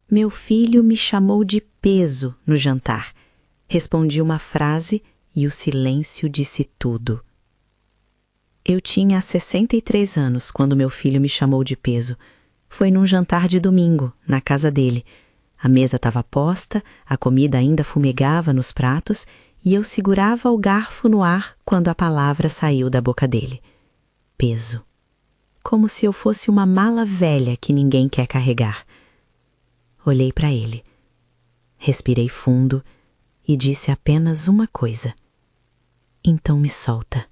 Meu filho me chamou de peso no jantar. Respondi uma frase e o silêncio disse tudo. Eu tinha 63 anos quando meu filho me chamou de peso. Foi num jantar de domingo, na casa dele. A mesa estava posta, a comida ainda fumegava nos pratos e eu segurava o garfo no ar quando a palavra saiu da boca dele. Peso. Como se eu fosse uma mala velha que ninguém quer carregar. Olhei para ele. Respirei fundo e disse apenas uma coisa. Então me solta.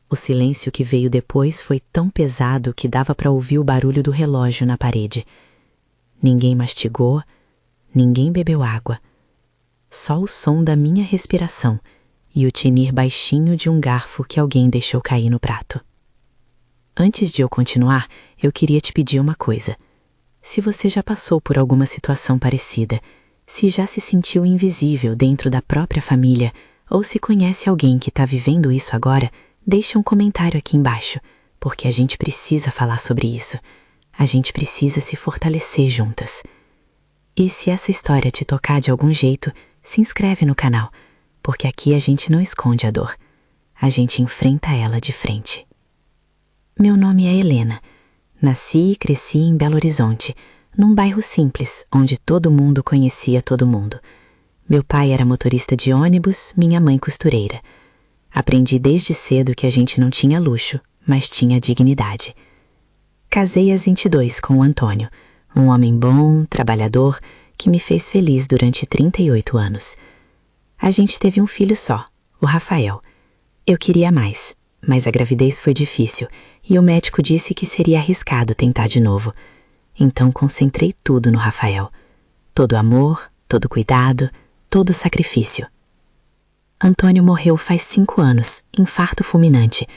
O silêncio que veio depois foi tão pesado que dava para ouvir o barulho do relógio na parede. Ninguém mastigou, ninguém bebeu água. Só o som da minha respiração e o tinir baixinho de um garfo que alguém deixou cair no prato. Antes de eu continuar, eu queria te pedir uma coisa. Se você já passou por alguma situação parecida, se já se sentiu invisível dentro da própria família, ou se conhece alguém que está vivendo isso agora, deixe um comentário aqui embaixo, porque a gente precisa falar sobre isso. A gente precisa se fortalecer juntas. E se essa história te tocar de algum jeito, se inscreve no canal, porque aqui a gente não esconde a dor. A gente enfrenta ela de frente. Meu nome é Helena. Nasci e cresci em Belo Horizonte, num bairro simples, onde todo mundo conhecia todo mundo. Meu pai era motorista de ônibus, minha mãe costureira. Aprendi desde cedo que a gente não tinha luxo, mas tinha dignidade. Casei aos 22 com o Antônio, um homem bom, trabalhador, que me fez feliz durante 38 anos. A gente teve um filho só, o Rafael. Eu queria mais, mas a gravidez foi difícil e o médico disse que seria arriscado tentar de novo. Então concentrei tudo no Rafael. Todo amor, todo cuidado, todo sacrifício. Antônio morreu faz 5 anos, infarto fulminante.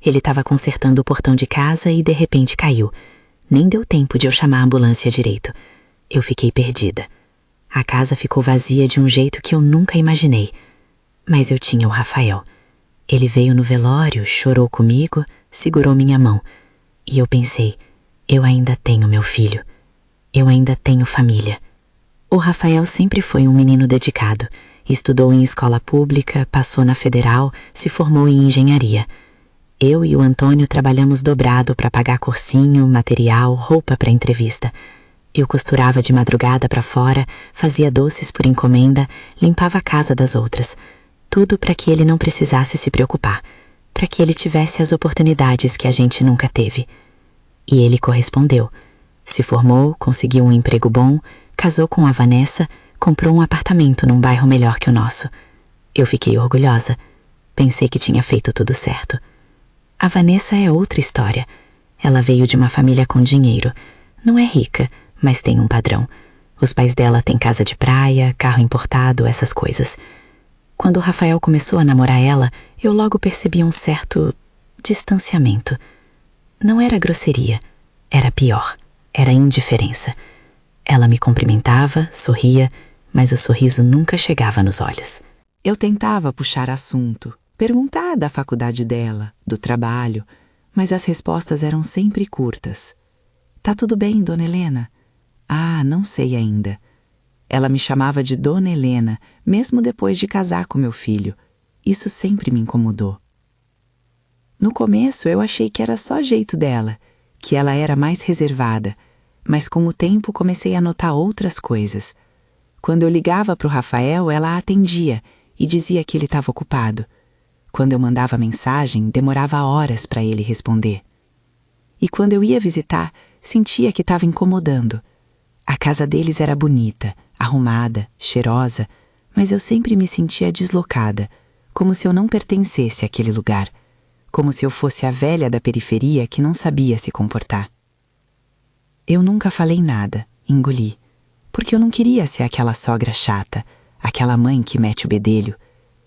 Ele estava consertando o portão de casa e de repente caiu. Nem deu tempo de eu chamar a ambulância direito. Eu fiquei perdida. A casa ficou vazia de um jeito que eu nunca imaginei. Mas eu tinha o Rafael. Ele veio no velório, chorou comigo, segurou minha mão. E eu pensei, eu ainda tenho meu filho. Eu ainda tenho família. O Rafael sempre foi um menino dedicado. Estudou em escola pública, passou na federal, se formou em engenharia. Eu e o Antônio trabalhamos dobrado para pagar cursinho, material, roupa para entrevista. Eu costurava de madrugada para fora, fazia doces por encomenda, limpava a casa das outras. Tudo para que ele não precisasse se preocupar, para que ele tivesse as oportunidades que a gente nunca teve. E ele correspondeu. Se formou, conseguiu um emprego bom, casou com a Vanessa, comprou um apartamento num bairro melhor que o nosso. Eu fiquei orgulhosa. Pensei que tinha feito tudo certo. A Vanessa é outra história. Ela veio de uma família com dinheiro. Não é rica, mas tem um padrão. Os pais dela têm casa de praia, carro importado, essas coisas. Quando o Rafael começou a namorar ela, eu logo percebi um certo distanciamento. Não era grosseria, era pior, era indiferença. Ela me cumprimentava, sorria, mas o sorriso nunca chegava nos olhos. Eu tentava puxar assunto, perguntar da faculdade dela, do trabalho, mas as respostas eram sempre curtas. Tá tudo bem, Dona Helena? Ah, não sei ainda. Ela me chamava de Dona Helena, mesmo depois de casar com meu filho. Isso sempre me incomodou. No começo eu achei que era só jeito dela, que ela era mais reservada, mas com o tempo comecei a notar outras coisas. Quando eu ligava para o Rafael, ela atendia e dizia que ele estava ocupado. Quando eu mandava mensagem, demorava horas para ele responder. E quando eu ia visitar, sentia que estava incomodando. A casa deles era bonita, arrumada, cheirosa, mas eu sempre me sentia deslocada, como se eu não pertencesse àquele lugar, como se eu fosse a velha da periferia que não sabia se comportar. Eu nunca falei nada, engoli, porque eu não queria ser aquela sogra chata, aquela mãe que mete o bedelho.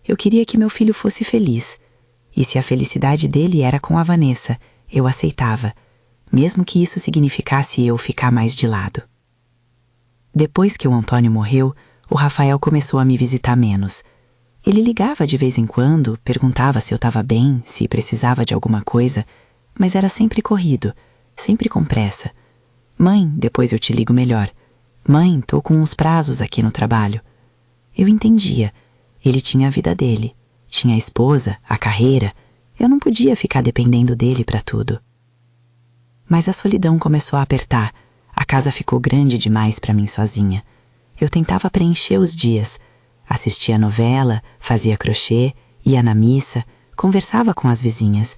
Eu queria que meu filho fosse feliz, e se a felicidade dele era com a Vanessa, eu aceitava, mesmo que isso significasse eu ficar mais de lado. Depois que o Antônio morreu, o Rafael começou a me visitar menos. Ele ligava de vez em quando, perguntava se eu estava bem, se precisava de alguma coisa, mas era sempre corrido, sempre com pressa. Mãe, depois eu te ligo melhor. Mãe, tô com uns prazos aqui no trabalho. Eu entendia. Ele tinha a vida dele. Tinha a esposa, a carreira. Eu não podia ficar dependendo dele para tudo. Mas a solidão começou a apertar. A casa ficou grande demais para mim sozinha. Eu tentava preencher os dias. Assistia novela, fazia crochê, ia na missa, conversava com as vizinhas.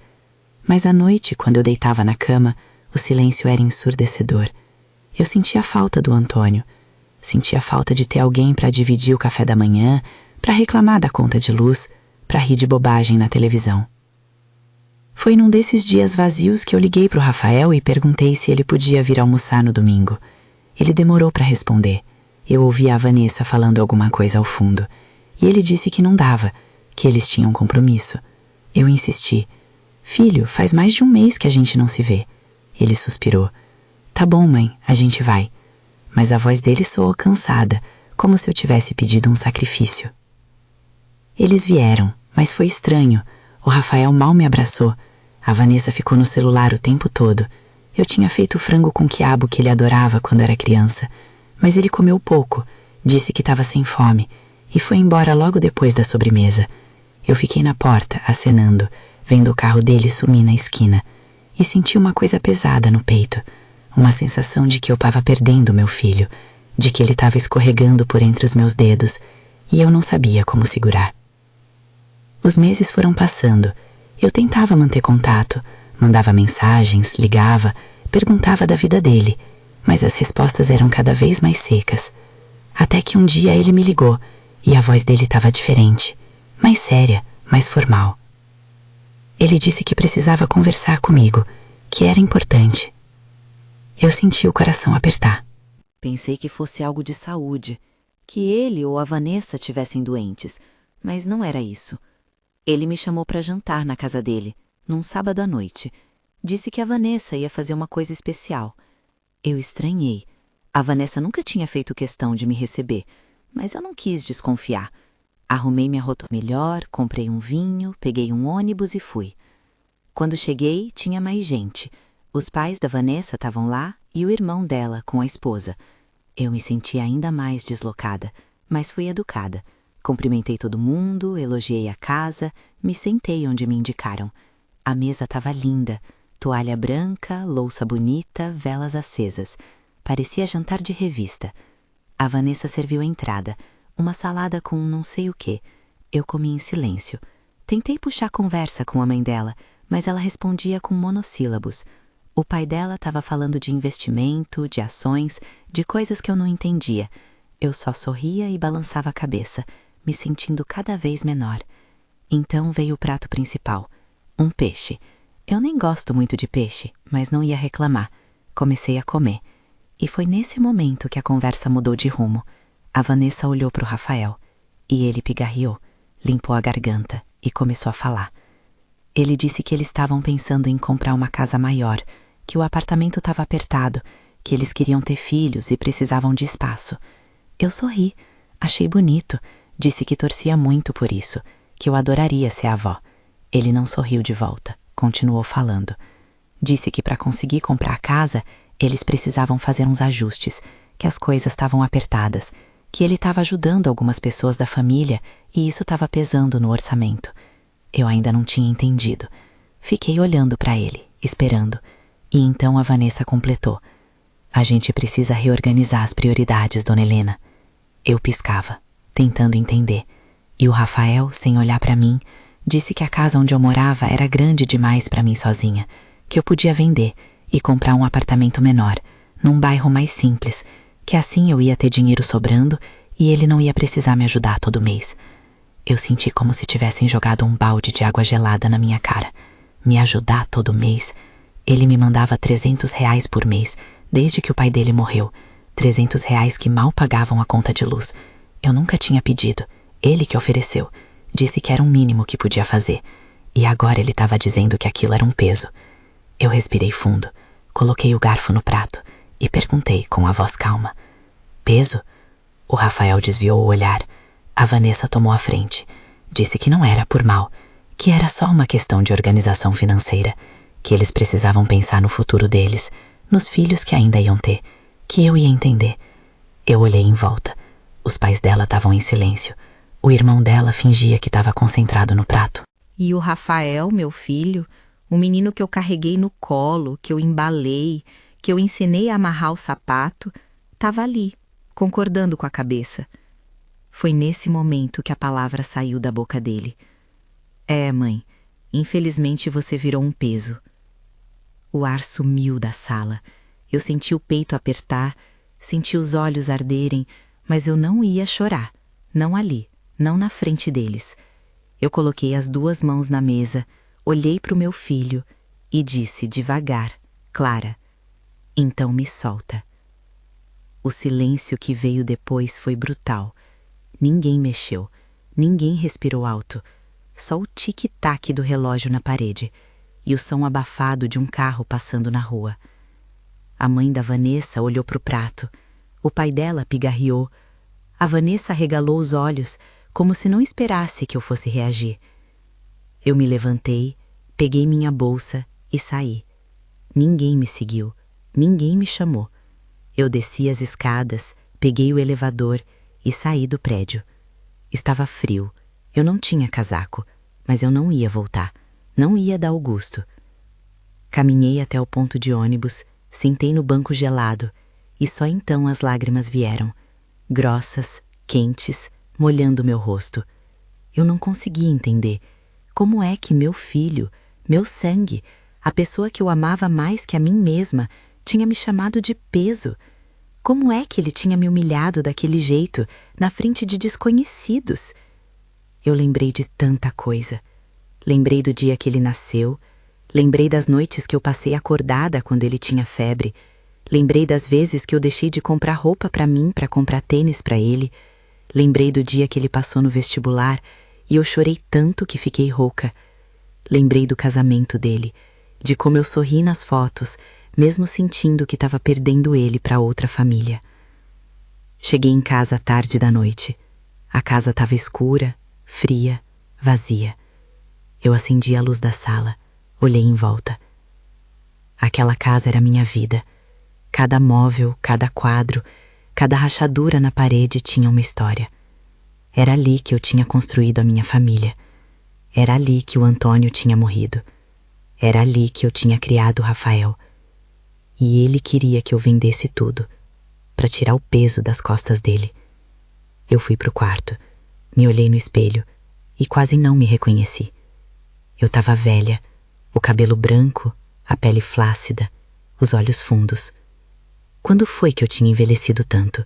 Mas à noite, quando eu deitava na cama, o silêncio era ensurdecedor. Eu sentia falta do Antônio. Sentia falta de ter alguém para dividir o café da manhã, para reclamar da conta de luz, para rir de bobagem na televisão. Foi num desses dias vazios que eu liguei para o Rafael e perguntei se ele podia vir almoçar no domingo. Ele demorou para responder. Eu ouvi a Vanessa falando alguma coisa ao fundo. E ele disse que não dava, que eles tinham um compromisso. Eu insisti. Filho, faz mais de um mês que a gente não se vê. Ele suspirou. Tá bom, mãe, a gente vai. Mas a voz dele soou cansada, como se eu tivesse pedido um sacrifício. Eles vieram, mas foi estranho. O Rafael mal me abraçou. A Vanessa ficou no celular o tempo todo. Eu tinha feito o frango com quiabo que ele adorava quando era criança. Mas ele comeu pouco, disse que estava sem fome e foi embora logo depois da sobremesa. Eu fiquei na porta, acenando, vendo o carro dele sumir na esquina. E senti uma coisa pesada no peito. Uma sensação de que eu estava perdendo meu filho, de que ele estava escorregando por entre os meus dedos e eu não sabia como segurar. Os meses foram passando. Eu tentava manter contato, mandava mensagens, ligava, perguntava da vida dele, mas as respostas eram cada vez mais secas. Até que um dia ele me ligou e a voz dele estava diferente, mais séria, mais formal. Ele disse que precisava conversar comigo, que era importante. Eu senti o coração apertar. Pensei que fosse algo de saúde, que ele ou a Vanessa tivessem doentes, mas não era isso. Ele me chamou para jantar na casa dele, num sábado à noite. Disse que a Vanessa ia fazer uma coisa especial. Eu estranhei. A Vanessa nunca tinha feito questão de me receber, mas eu não quis desconfiar. Arrumei minha roupa melhor, comprei um vinho, peguei um ônibus e fui. Quando cheguei, tinha mais gente. Os pais da Vanessa estavam lá e o irmão dela com a esposa. Eu me senti ainda mais deslocada, mas fui educada. Cumprimentei todo mundo, elogiei a casa, me sentei onde me indicaram. A mesa estava linda, toalha branca, louça bonita, velas acesas. Parecia jantar de revista. A Vanessa serviu a entrada, uma salada com não sei o quê. Eu comi em silêncio. Tentei puxar conversa com a mãe dela, mas ela respondia com monossílabos. O pai dela estava falando de investimento, de ações, de coisas que eu não entendia. Eu só sorria e balançava a cabeça, me sentindo cada vez menor. Então veio o prato principal, um peixe. Eu nem gosto muito de peixe, mas não ia reclamar. Comecei a comer. E foi nesse momento que a conversa mudou de rumo. A Vanessa olhou para o Rafael e ele pigarreou, limpou a garganta e começou a falar. Ele disse que eles estavam pensando em comprar uma casa maior, que o apartamento estava apertado, que eles queriam ter filhos e precisavam de espaço. Eu sorri, achei bonito, disse que torcia muito por isso, que eu adoraria ser avó. Ele não sorriu de volta, continuou falando. Disse que para conseguir comprar a casa, eles precisavam fazer uns ajustes, que as coisas estavam apertadas, que ele estava ajudando algumas pessoas da família e isso estava pesando no orçamento. Eu ainda não tinha entendido. Fiquei olhando para ele, esperando. E então a Vanessa completou. A gente precisa reorganizar as prioridades, Dona Helena. Eu piscava, tentando entender. E o Rafael, sem olhar para mim, disse que a casa onde eu morava era grande demais para mim sozinha, que eu podia vender e comprar um apartamento menor, num bairro mais simples, que assim eu ia ter dinheiro sobrando e ele não ia precisar me ajudar todo mês. Eu senti como se tivessem jogado um balde de água gelada na minha cara. Me ajudar todo mês? Ele me mandava R$300 por mês, desde que o pai dele morreu. R$300 que mal pagavam a conta de luz. Eu nunca tinha pedido. Ele que ofereceu. Disse que era o mínimo que podia fazer. E agora ele estava dizendo que aquilo era um peso. Eu respirei fundo, coloquei o garfo no prato e perguntei com a voz calma. Peso? O Rafael desviou o olhar. A Vanessa tomou a frente. Disse que não era por mal, que era só uma questão de organização financeira, que eles precisavam pensar no futuro deles, nos filhos que ainda iam ter, que eu ia entender. Eu olhei em volta. Os pais dela estavam em silêncio. O irmão dela fingia que estava concentrado no prato. E o Rafael, meu filho, o menino que eu carreguei no colo, que eu embalei, que eu ensinei a amarrar o sapato, estava ali, concordando com a cabeça. Foi nesse momento que a palavra saiu da boca dele. É, mãe, infelizmente você virou um peso. O ar sumiu da sala. Eu senti o peito apertar, senti os olhos arderem, mas eu não ia chorar. Não ali, não na frente deles. Eu coloquei as duas mãos na mesa, olhei para o meu filho e disse devagar, Clara, então me solta. O silêncio que veio depois foi brutal. Ninguém mexeu, ninguém respirou alto, só o tic-tac do relógio na parede e o som abafado de um carro passando na rua. A mãe da Vanessa olhou para o prato, o pai dela pigarreou. A Vanessa arregalou os olhos, como se não esperasse que eu fosse reagir. Eu me levantei, peguei minha bolsa e saí. Ninguém me seguiu, ninguém me chamou. Eu desci as escadas, peguei o elevador e saí do prédio. Estava frio, eu não tinha casaco, mas eu não ia voltar, não ia dar o gosto. Caminhei até o ponto de ônibus, sentei no banco gelado e só então as lágrimas vieram, grossas, quentes, molhando meu rosto. Eu não conseguia entender como é que meu filho, meu sangue, a pessoa que eu amava mais que a mim mesma, tinha me chamado de peso. Como é que ele tinha me humilhado daquele jeito, na frente de desconhecidos? Eu lembrei de tanta coisa. Lembrei do dia que ele nasceu, lembrei das noites que eu passei acordada quando ele tinha febre, lembrei das vezes que eu deixei de comprar roupa para mim para comprar tênis para ele, lembrei do dia que ele passou no vestibular e eu chorei tanto que fiquei rouca. Lembrei do casamento dele, de como eu sorri nas fotos, mesmo sentindo que estava perdendo ele para outra família. Cheguei em casa à tarde da noite. A casa estava escura, fria, vazia. Eu acendi a luz da sala, olhei em volta. Aquela casa era minha vida. Cada móvel, cada quadro, cada rachadura na parede tinha uma história. Era ali que eu tinha construído a minha família. Era ali que o Antônio tinha morrido. Era ali que eu tinha criado o Rafael. E ele queria que eu vendesse tudo, para tirar o peso das costas dele. Eu fui pro quarto, me olhei no espelho e quase não me reconheci. Eu estava velha, o cabelo branco, a pele flácida, os olhos fundos. Quando foi que eu tinha envelhecido tanto?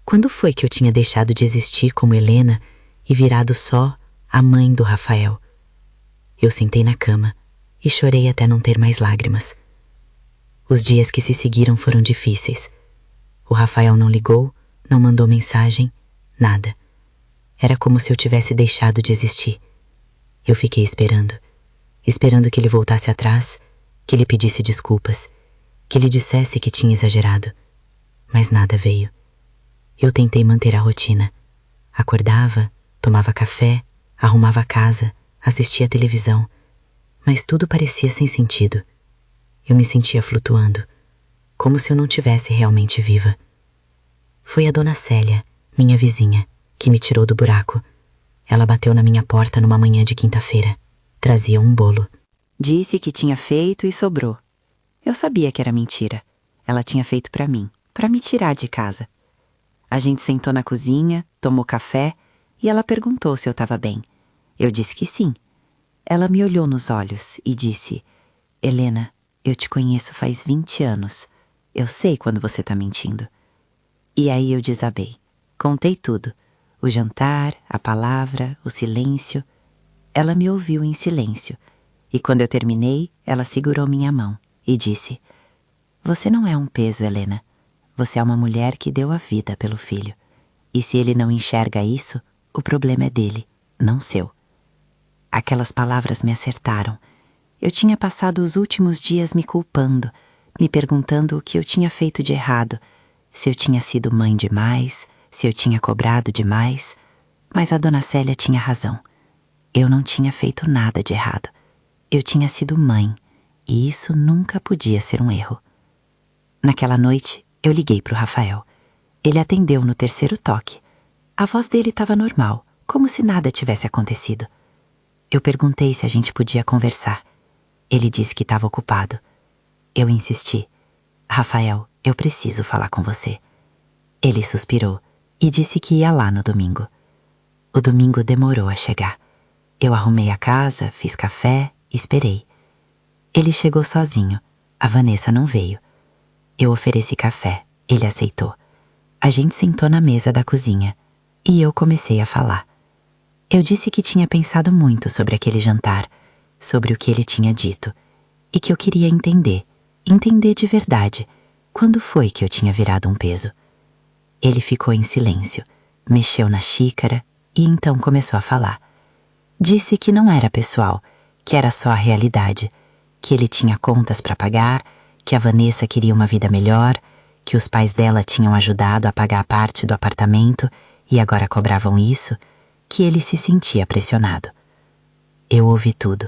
Quando foi que eu tinha deixado de existir como Helena e virado só a mãe do Rafael? Eu sentei na cama e chorei até não ter mais lágrimas. Os dias que se seguiram foram difíceis. O Rafael não ligou, não mandou mensagem, nada. Era como se eu tivesse deixado de existir. Eu fiquei esperando que ele voltasse atrás, que ele pedisse desculpas, que ele dissesse que tinha exagerado. Mas nada veio. Eu tentei manter a rotina. Acordava, tomava café, arrumava a casa, assistia a televisão. Mas tudo parecia sem sentido. Eu me sentia flutuando, como se eu não tivesse realmente viva. Foi a dona Célia, minha vizinha, que me tirou do buraco. Ela bateu na minha porta numa manhã de quinta-feira. Trazia um bolo. Disse que tinha feito e sobrou. Eu sabia que era mentira. Ela tinha feito para mim, para me tirar de casa. A gente sentou na cozinha, tomou café e ela perguntou se eu estava bem. Eu disse que sim. Ela me olhou nos olhos e disse: Helena, eu te conheço faz 20 anos. Eu sei quando você tá mentindo. E aí eu desabei. Contei tudo. O jantar, a palavra, o silêncio. Ela me ouviu em silêncio. E quando eu terminei, ela segurou minha mão e disse: Você não é um peso, Helena. Você é uma mulher que deu a vida pelo filho. E se ele não enxerga isso, o problema é dele, não seu. Aquelas palavras me acertaram. Eu tinha passado os últimos dias me culpando, me perguntando o que eu tinha feito de errado, se eu tinha sido mãe demais, se eu tinha cobrado demais. Mas a dona Célia tinha razão. Eu não tinha feito nada de errado. Eu tinha sido mãe, e isso nunca podia ser um erro. Naquela noite, eu liguei para o Rafael. Ele atendeu no terceiro toque. A voz dele estava normal, como se nada tivesse acontecido. Eu perguntei se a gente podia conversar. Ele disse que estava ocupado. Eu insisti. Rafael, eu preciso falar com você. Ele suspirou e disse que ia lá no domingo. O domingo demorou a chegar. Eu arrumei a casa, fiz café e esperei. Ele chegou sozinho. A Vanessa não veio. Eu ofereci café. Ele aceitou. A gente sentou na mesa da cozinha e eu comecei a falar. Eu disse que tinha pensado muito sobre aquele jantar, sobre o que ele tinha dito, e que eu queria entender de verdade, quando foi que eu tinha virado um peso. Ele ficou em silêncio, mexeu na xícara e então começou a falar. Disse que não era pessoal, que era só a realidade, que ele tinha contas para pagar, que a Vanessa queria uma vida melhor, que os pais dela tinham ajudado a pagar a parte do apartamento e agora cobravam isso, que ele se sentia pressionado. Eu ouvi tudo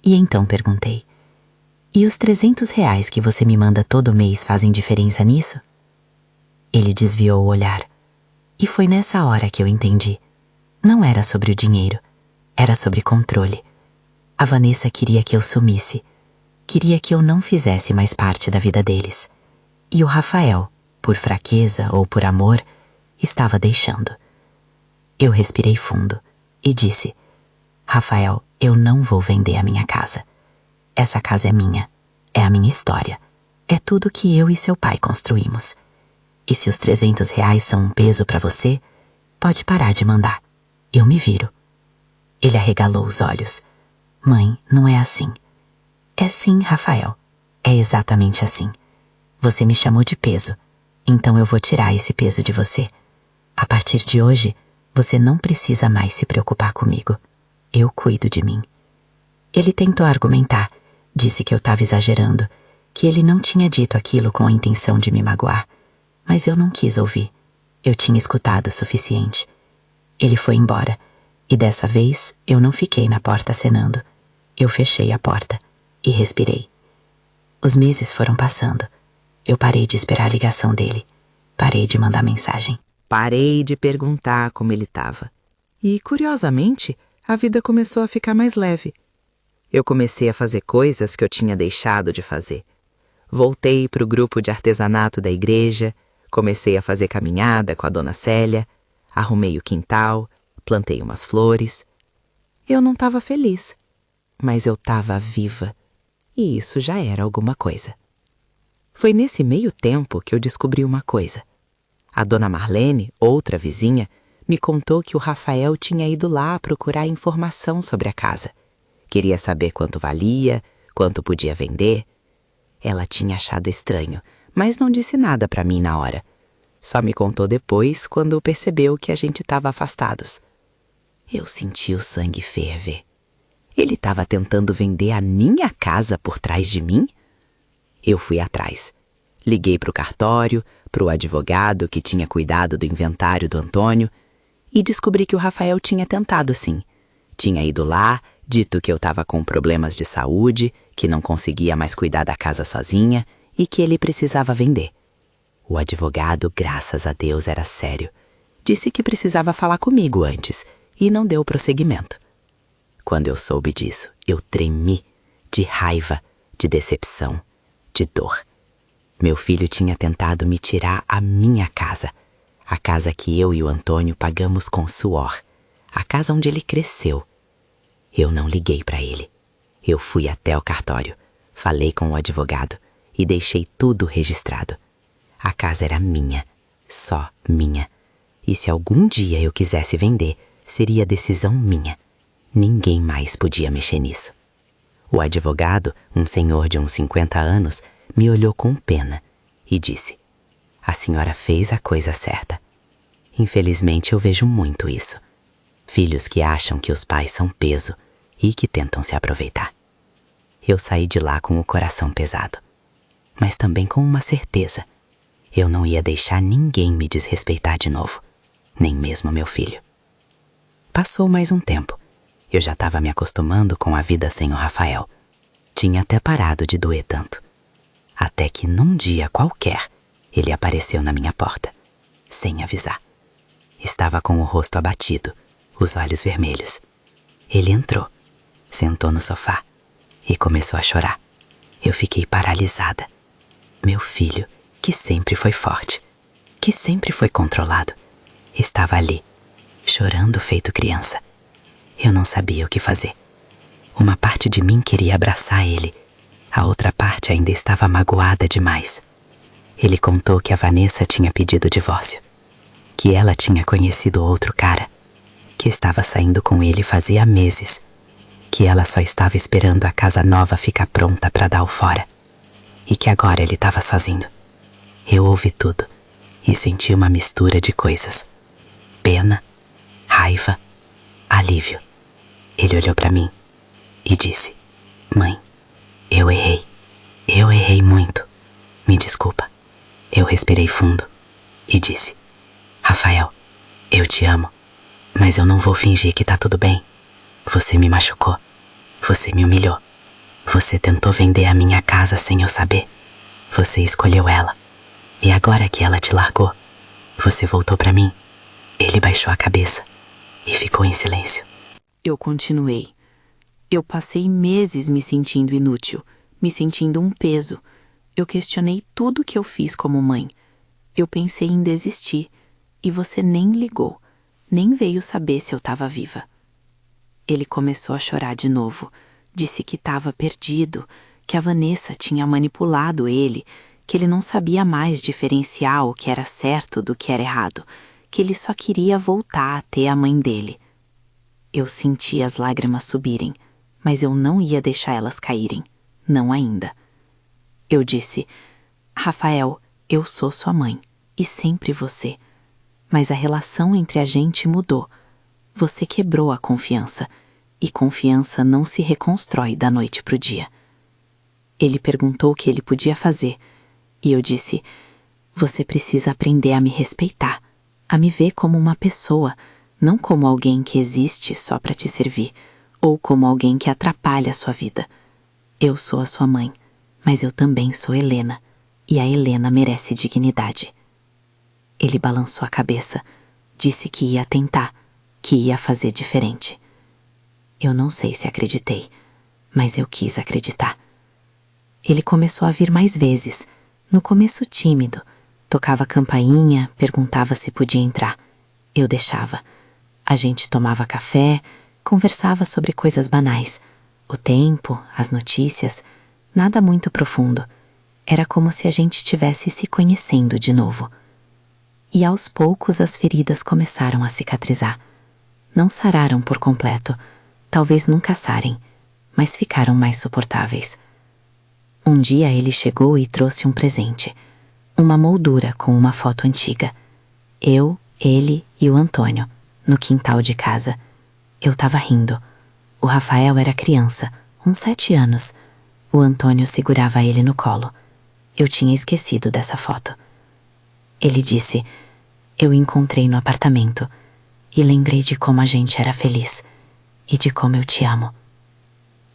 e então perguntei: e os R$ 300 que você me manda todo mês fazem diferença nisso? Ele desviou o olhar e foi nessa hora que eu entendi. Não era sobre o dinheiro, era sobre controle. A Vanessa queria que eu sumisse, queria que eu não fizesse mais parte da vida deles. E o Rafael, por fraqueza ou por amor, estava deixando. Eu respirei fundo e disse: Rafael, eu não vou vender a minha casa. Essa casa é minha, é a minha história, é tudo que eu e seu pai construímos. E se os R$ 300 são um peso para você, pode parar de mandar. Eu me viro. Ele arregalou os olhos. Mãe, não é assim. É sim, Rafael. É exatamente assim. Você me chamou de peso, então eu vou tirar esse peso de você. A partir de hoje, você não precisa mais se preocupar comigo. Eu cuido de mim. Ele tentou argumentar, disse que eu estava exagerando, que ele não tinha dito aquilo com a intenção de me magoar, mas eu não quis ouvir. Eu tinha escutado o suficiente. Ele foi embora, e dessa vez eu não fiquei na porta acenando. Eu fechei a porta e respirei. Os meses foram passando. Eu parei de esperar a ligação dele. Parei de mandar mensagem. Parei de perguntar como ele estava. E, curiosamente, a vida começou a ficar mais leve. Eu comecei a fazer coisas que eu tinha deixado de fazer. Voltei para o grupo de artesanato da igreja, comecei a fazer caminhada com a dona Célia, arrumei o quintal, plantei umas flores. Eu não estava feliz, mas eu estava viva, e isso já era alguma coisa. Foi nesse meio tempo que eu descobri uma coisa. A dona Marlene, outra vizinha, me contou que o Rafael tinha ido lá procurar informação sobre a casa. Queria saber quanto valia, quanto podia vender. Ela tinha achado estranho, mas não disse nada para mim na hora. Só me contou depois, quando percebeu que a gente estava afastados. Eu senti o sangue ferver. Ele estava tentando vender a minha casa por trás de mim? Eu fui atrás. Liguei para o cartório, para o advogado que tinha cuidado do inventário do Antônio e descobri que o Rafael tinha tentado sim. Tinha ido lá, dito que eu estava com problemas de saúde, que não conseguia mais cuidar da casa sozinha e que ele precisava vender. O advogado, graças a Deus, era sério. Disse que precisava falar comigo antes e não deu prosseguimento. Quando eu soube disso, eu tremi de raiva, de decepção, de dor. Meu filho tinha tentado me tirar a minha casa, a casa que eu e o Antônio pagamos com suor, a casa onde ele cresceu. Eu não liguei para ele. Eu fui até o cartório, falei com o advogado e deixei tudo registrado. A casa era minha, só minha. E se algum dia eu quisesse vender, seria decisão minha. Ninguém mais podia mexer nisso. O advogado, um senhor de uns 50 anos, me olhou com pena e disse: a senhora fez a coisa certa. Infelizmente eu vejo muito isso. Filhos que acham que os pais são peso e que tentam se aproveitar. Eu saí de lá com o coração pesado, mas também com uma certeza. Eu não ia deixar ninguém me desrespeitar de novo, nem mesmo meu filho. Passou mais um tempo. Eu já estava me acostumando com a vida sem o Rafael. Tinha até parado de doer tanto. Até que num dia qualquer, ele apareceu na minha porta. sem avisar. Estava com o rosto abatido, os olhos vermelhos. Ele entrou, sentou no sofá e começou a chorar. Eu fiquei paralisada. Meu filho, que sempre foi forte, que sempre foi controlado, estava ali, chorando feito criança. Eu não sabia o que fazer. Uma parte de mim queria abraçar ele, a outra parte ainda estava magoada demais. Ele contou que a Vanessa tinha pedido o divórcio, que ela tinha conhecido outro cara, que estava saindo com ele fazia meses, que ela só estava esperando a casa nova ficar pronta para dar o fora, e que agora ele estava sozinho. Eu ouvi tudo e senti uma mistura de coisas: pena, raiva, alívio. Ele olhou para mim e disse: "Mãe, eu errei muito. Me desculpa." Eu respirei fundo e disse: "Rafael, eu te amo, mas eu não vou fingir que tá tudo bem. Você me machucou, você me humilhou, você tentou vender a minha casa sem eu saber. Você escolheu ela, e agora que ela te largou, você voltou pra mim." Ele baixou a cabeça e ficou em silêncio. Eu continuei. Eu passei meses me sentindo inútil, me sentindo um peso. Eu questionei tudo que eu fiz como mãe. Eu pensei em desistir, e você nem ligou, nem veio saber se eu estava viva. Ele começou a chorar de novo. Disse que estava perdido, que a Vanessa tinha manipulado ele, que ele não sabia mais diferenciar o que era certo do que era errado, que ele só queria voltar a ter a mãe dele. Eu senti as lágrimas subirem, mas eu não ia deixar elas caírem, não ainda. Eu disse: "Rafael, eu sou sua mãe, e sempre você. Mas a relação entre a gente mudou. Você quebrou a confiança, e confiança não se reconstrói da noite pro dia." Ele perguntou o que ele podia fazer, e eu disse: "Você precisa aprender a me respeitar, a me ver como uma pessoa, não como alguém que existe só para te servir, ou como alguém que atrapalha a sua vida. Eu sou a sua mãe, mas eu também sou Helena, e a Helena merece dignidade." Ele balançou a cabeça, disse que ia tentar, que ia fazer diferente. Eu não sei se acreditei, mas eu quis acreditar. Ele começou a vir mais vezes, no começo tímido, tocava campainha, perguntava se podia entrar. Eu deixava. A gente tomava café, conversava sobre coisas banais, o tempo, as notícias, nada muito profundo. Era como se a gente estivesse se conhecendo de novo. E aos poucos as feridas começaram a cicatrizar. Não sararam por completo, talvez nunca sarem, mas ficaram mais suportáveis. Um dia ele chegou e trouxe um presente, uma moldura com uma foto antiga. Eu, ele e o Antônio, no quintal de casa. Eu tava rindo. O Rafael era criança, uns 7 anos. O Antônio segurava ele no colo. Eu tinha esquecido dessa foto. Ele disse: "Eu encontrei no apartamento e lembrei de como a gente era feliz e de como eu te amo."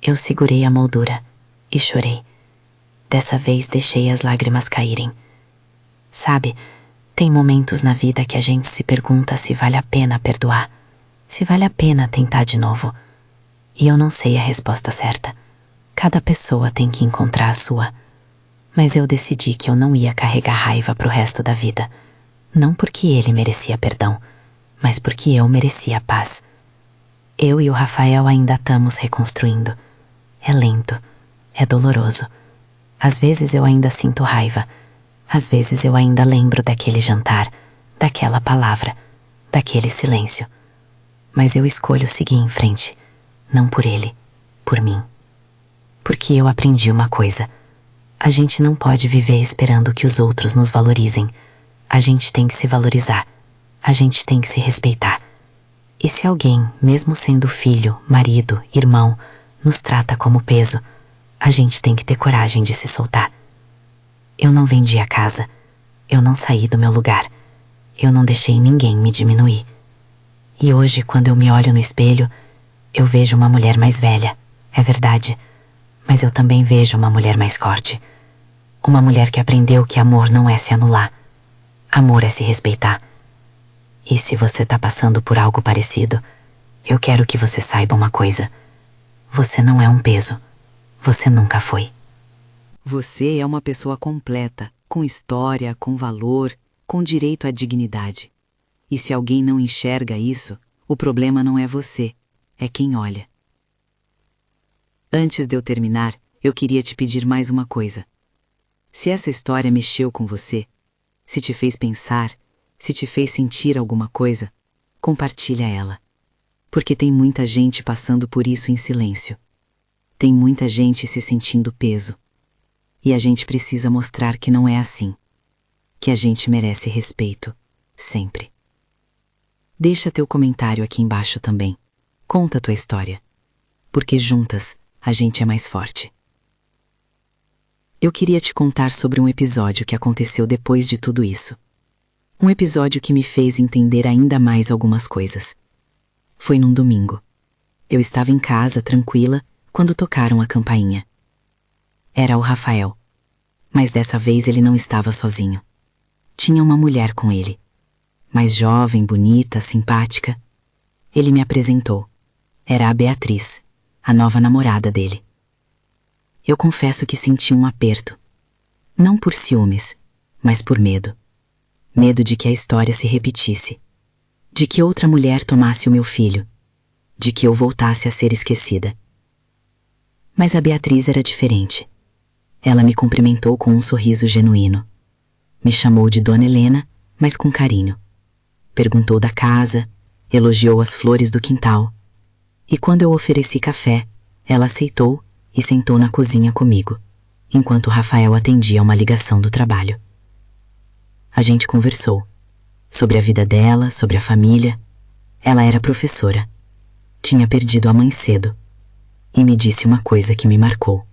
Eu segurei a moldura e chorei. Dessa vez deixei as lágrimas caírem. Sabe, tem momentos na vida que a gente se pergunta se vale a pena perdoar, se vale a pena tentar de novo. E eu não sei a resposta certa. Cada pessoa tem que encontrar a sua. Mas eu decidi que eu não ia carregar raiva pro resto da vida. Não porque ele merecia perdão, mas porque eu merecia paz. Eu e o Rafael ainda estamos reconstruindo. É lento, é doloroso. Às vezes eu ainda sinto raiva. Às vezes eu ainda lembro daquele jantar, daquela palavra, daquele silêncio. Mas eu escolho seguir em frente, não por ele, por mim. Porque eu aprendi uma coisa: a gente não pode viver esperando que os outros nos valorizem. A gente tem que se valorizar, a gente tem que se respeitar. E se alguém, mesmo sendo filho, marido, irmão, nos trata como peso, a gente tem que ter coragem de se soltar. Eu não vendi a casa, eu não saí do meu lugar, eu não deixei ninguém me diminuir. E hoje, quando eu me olho no espelho, eu vejo uma mulher mais velha, é verdade, mas eu também vejo uma mulher mais forte. Uma mulher que aprendeu que amor não é se anular. Amor é se respeitar, E se você tá passando por algo parecido, eu quero que você saiba uma coisa. Você não é um peso. Você nunca foi. Você é uma pessoa completa, com história, com valor, com direito à dignidade. E se alguém não enxerga isso, o problema não é você, é quem olha. Antes de eu terminar, eu queria te pedir mais uma coisa. Se essa história mexeu com você, se te fez pensar, se te fez sentir alguma coisa, compartilha ela. Porque tem muita gente passando por isso em silêncio. Tem muita gente se sentindo peso. E a gente precisa mostrar que não é assim. Que a gente merece respeito, sempre. Deixa teu comentário aqui embaixo também. Conta tua história. Porque juntas, a gente é mais forte. Eu queria te contar sobre um episódio que aconteceu depois de tudo isso. Um episódio que me fez entender ainda mais algumas coisas. Foi num domingo. Eu estava em casa, tranquila, quando tocaram a campainha. Era o Rafael. Mas dessa vez ele não estava sozinho. Tinha uma mulher com ele. Mais jovem, bonita, simpática. Ele me apresentou. Era a Beatriz, a nova namorada dele. Eu confesso que senti um aperto. Não por ciúmes, mas por medo. Medo de que a história se repetisse. De que outra mulher tomasse o meu filho. De que eu voltasse a ser esquecida. Mas a Beatriz era diferente. Ela me cumprimentou com um sorriso genuíno. Me chamou de Dona Helena, mas com carinho. Perguntou da casa, elogiou as flores do quintal. E quando eu ofereci café, ela aceitou e sentou na cozinha comigo, enquanto Rafael atendia uma ligação do trabalho. A gente conversou sobre a vida dela, sobre a família. Ela era professora. Tinha perdido a mãe cedo. E me disse uma coisa que me marcou.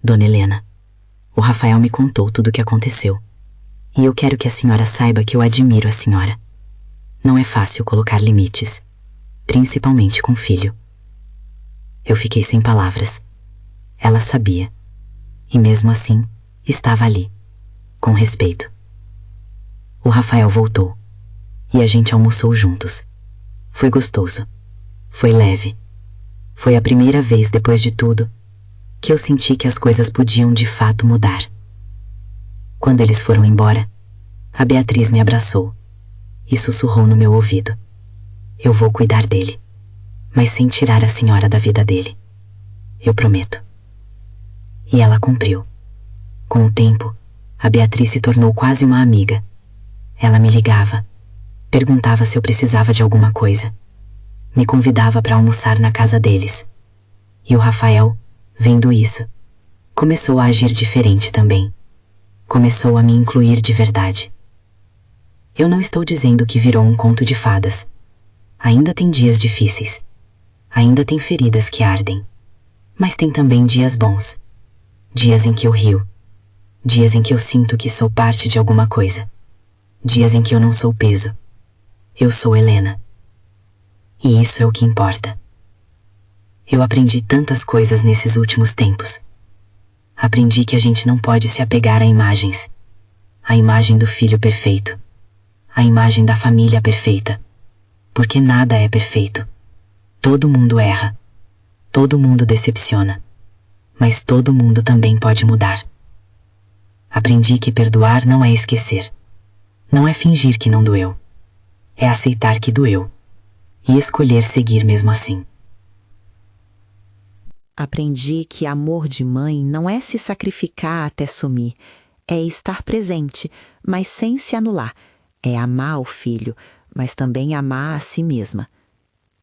Dona Helena, o Rafael me contou tudo o que aconteceu. E eu quero que a senhora saiba que eu admiro a senhora. Não é fácil colocar limites, principalmente com filho. Eu fiquei sem palavras. Ela sabia. E mesmo assim, estava ali, com respeito. O Rafael voltou. E a gente almoçou juntos. Foi gostoso. Foi leve. Foi a primeira vez, depois de tudo, que eu senti que as coisas podiam de fato mudar. Quando eles foram embora, a Beatriz me abraçou e sussurrou no meu ouvido. Eu vou cuidar dele, mas sem tirar a senhora da vida dele. Eu prometo. E ela cumpriu. Com o tempo, a Beatriz se tornou quase uma amiga. Ela me ligava, perguntava se eu precisava de alguma coisa. Me convidava para almoçar na casa deles. E o Rafael, vendo isso, começou a agir diferente também. Começou a me incluir de verdade. Eu não estou dizendo que virou um conto de fadas. Ainda tem dias difíceis. Ainda tem feridas que ardem. Mas tem também dias bons. Dias em que eu rio. Dias em que eu sinto que sou parte de alguma coisa. Dias em que eu não sou peso. Eu sou Helena. E isso é o que importa. Eu aprendi tantas coisas nesses últimos tempos. Aprendi que a gente não pode se apegar a imagens. A imagem do filho perfeito. A imagem da família perfeita. Porque nada é perfeito. Todo mundo erra. Todo mundo decepciona. Mas todo mundo também pode mudar. Aprendi que perdoar não é esquecer. Não é fingir que não doeu. É aceitar que doeu. E escolher seguir mesmo assim. Aprendi que amor de mãe não é se sacrificar até sumir. É estar presente, mas sem se anular. É amar o filho, mas também amar a si mesma.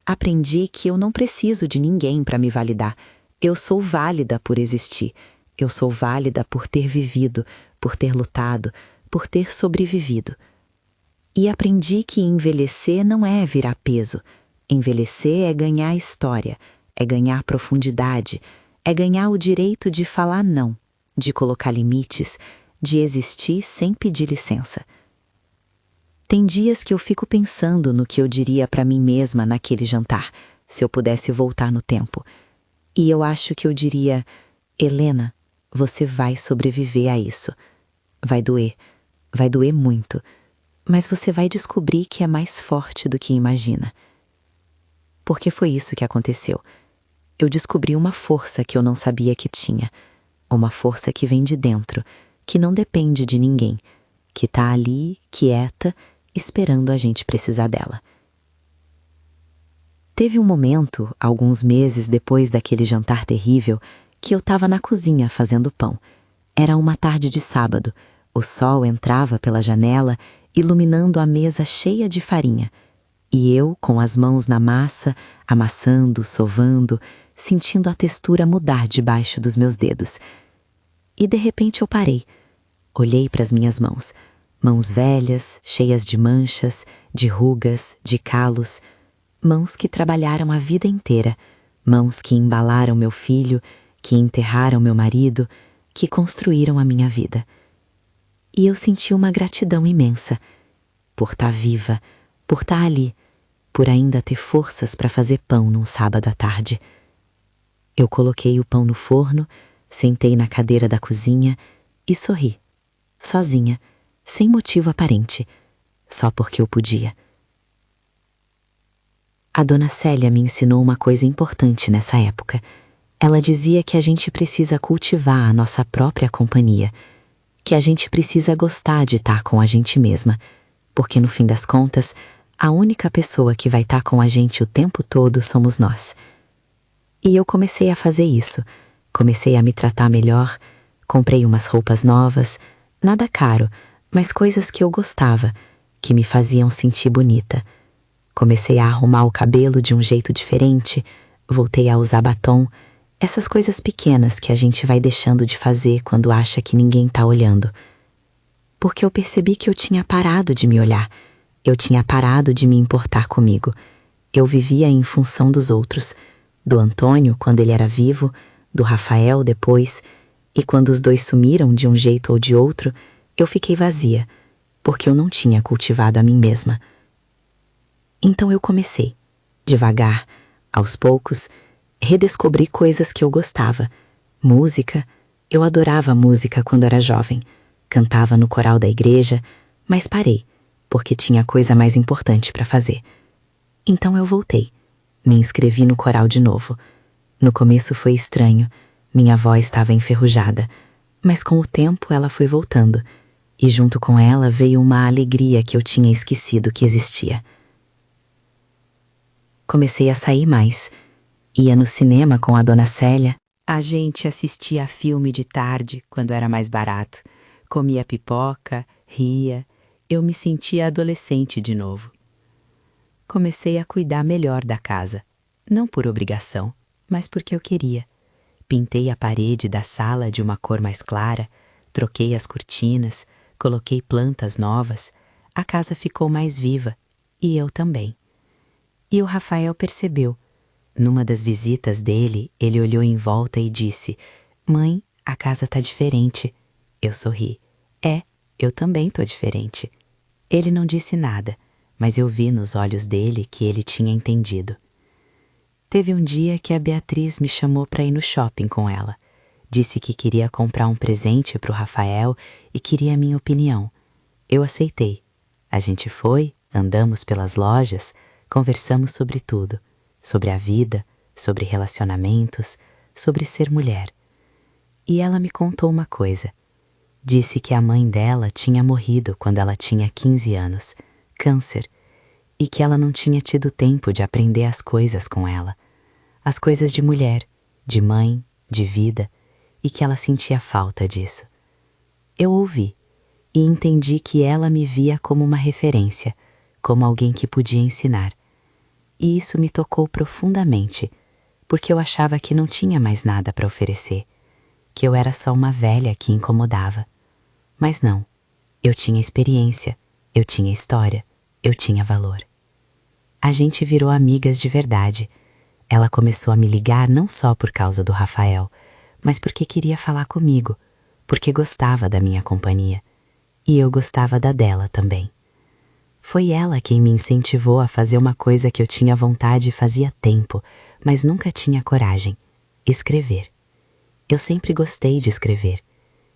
Aprendi que eu não preciso de ninguém para me validar. Eu sou válida por existir. Eu sou válida por ter vivido, por ter lutado, por ter sobrevivido. E aprendi que envelhecer não é virar peso. Envelhecer é ganhar história, é ganhar profundidade, é ganhar o direito de falar não, de colocar limites, de existir sem pedir licença. Tem dias que eu fico pensando no que eu diria para mim mesma naquele jantar, se eu pudesse voltar no tempo. E eu acho que eu diria: Helena, você vai sobreviver a isso. Vai doer muito. mas você vai descobrir que é mais forte do que imagina. Porque foi isso que aconteceu. Eu descobri uma força que eu não sabia que tinha. Uma força que vem de dentro, que não depende de ninguém, que tá ali, quieta, esperando a gente precisar dela. Teve um momento, alguns meses depois daquele jantar terrível, que eu estava na cozinha fazendo pão. Era uma tarde de sábado. O sol entrava pela janela, iluminando a mesa cheia de farinha. E eu, com as mãos na massa, amassando, sovando, sentindo a textura mudar debaixo dos meus dedos. E de repente eu parei. Olhei para as minhas mãos. Mãos velhas, cheias de manchas, de rugas, de calos. Mãos que trabalharam a vida inteira. Mãos que embalaram meu filho, que enterraram meu marido, que construíram a minha vida. E eu senti uma gratidão imensa. Por estar viva, por estar ali, por ainda ter forças para fazer pão num sábado à tarde. Eu coloquei o pão no forno, sentei na cadeira da cozinha e sorri. Sozinha, sem motivo aparente, só porque eu podia. A dona Célia me ensinou uma coisa importante nessa época. Ela dizia que a gente precisa cultivar a nossa própria companhia, que a gente precisa gostar de estar com a gente mesma, porque no fim das contas, a única pessoa que vai estar com a gente o tempo todo somos nós. E eu comecei a fazer isso, comecei a me tratar melhor, comprei umas roupas novas, nada caro, mas coisas que eu gostava, que me faziam sentir bonita. Comecei a arrumar o cabelo de um jeito diferente, voltei a usar batom, essas coisas pequenas que a gente vai deixando de fazer quando acha que ninguém tá olhando. Porque eu percebi que eu tinha parado de me olhar, eu tinha parado de me importar comigo. Eu vivia em função dos outros, do Antônio quando ele era vivo, do Rafael depois, e quando os dois sumiram de um jeito ou de outro, eu fiquei vazia, porque eu não tinha cultivado a mim mesma. Então eu comecei, devagar, aos poucos, redescobri coisas que eu gostava. Música, eu adorava música quando era jovem. Cantava no coral da igreja, mas parei, porque tinha coisa mais importante para fazer. Então eu voltei. Me inscrevi no coral de novo. No começo foi estranho, minha voz estava enferrujada, mas com o tempo ela foi voltando, e junto com ela veio uma alegria que eu tinha esquecido que existia. Comecei a sair mais. Ia no cinema com a dona Célia. A gente assistia a filme de tarde, quando era mais barato. Comia pipoca, ria. Eu me sentia adolescente de novo. Comecei a cuidar melhor da casa. Não por obrigação, mas porque eu queria. Pintei a parede da sala de uma cor mais clara, troquei as cortinas, coloquei plantas novas. A casa ficou mais viva, e eu também. E o Rafael percebeu. Numa das visitas dele, ele olhou em volta e disse: "Mãe, a casa tá diferente." Eu sorri. "É, eu também tô diferente." Ele não disse nada, mas eu vi nos olhos dele que ele tinha entendido. Teve um dia que a Beatriz me chamou para ir no shopping com ela. Disse que queria comprar um presente pro Rafael e queria a minha opinião. Eu aceitei. A gente foi, andamos pelas lojas, conversamos sobre tudo. Sobre a vida, sobre relacionamentos, sobre ser mulher. E ela me contou uma coisa. Disse que a mãe dela tinha morrido quando ela tinha 15 anos, câncer, e que ela não tinha tido tempo de aprender as coisas com ela. As coisas de mulher, de mãe, de vida, e que ela sentia falta disso. Eu ouvi e entendi que ela me via como uma referência, como alguém que podia ensinar. E isso me tocou profundamente, porque eu achava que não tinha mais nada para oferecer, que eu era só uma velha que incomodava. Mas não, eu tinha experiência, eu tinha história, eu tinha valor. A gente virou amigas de verdade. Ela começou a me ligar não só por causa do Rafael, mas porque queria falar comigo, porque gostava da minha companhia. E eu gostava da dela também. Foi ela quem me incentivou a fazer uma coisa que eu tinha vontade fazia tempo, mas nunca tinha coragem: escrever. Eu sempre gostei de escrever.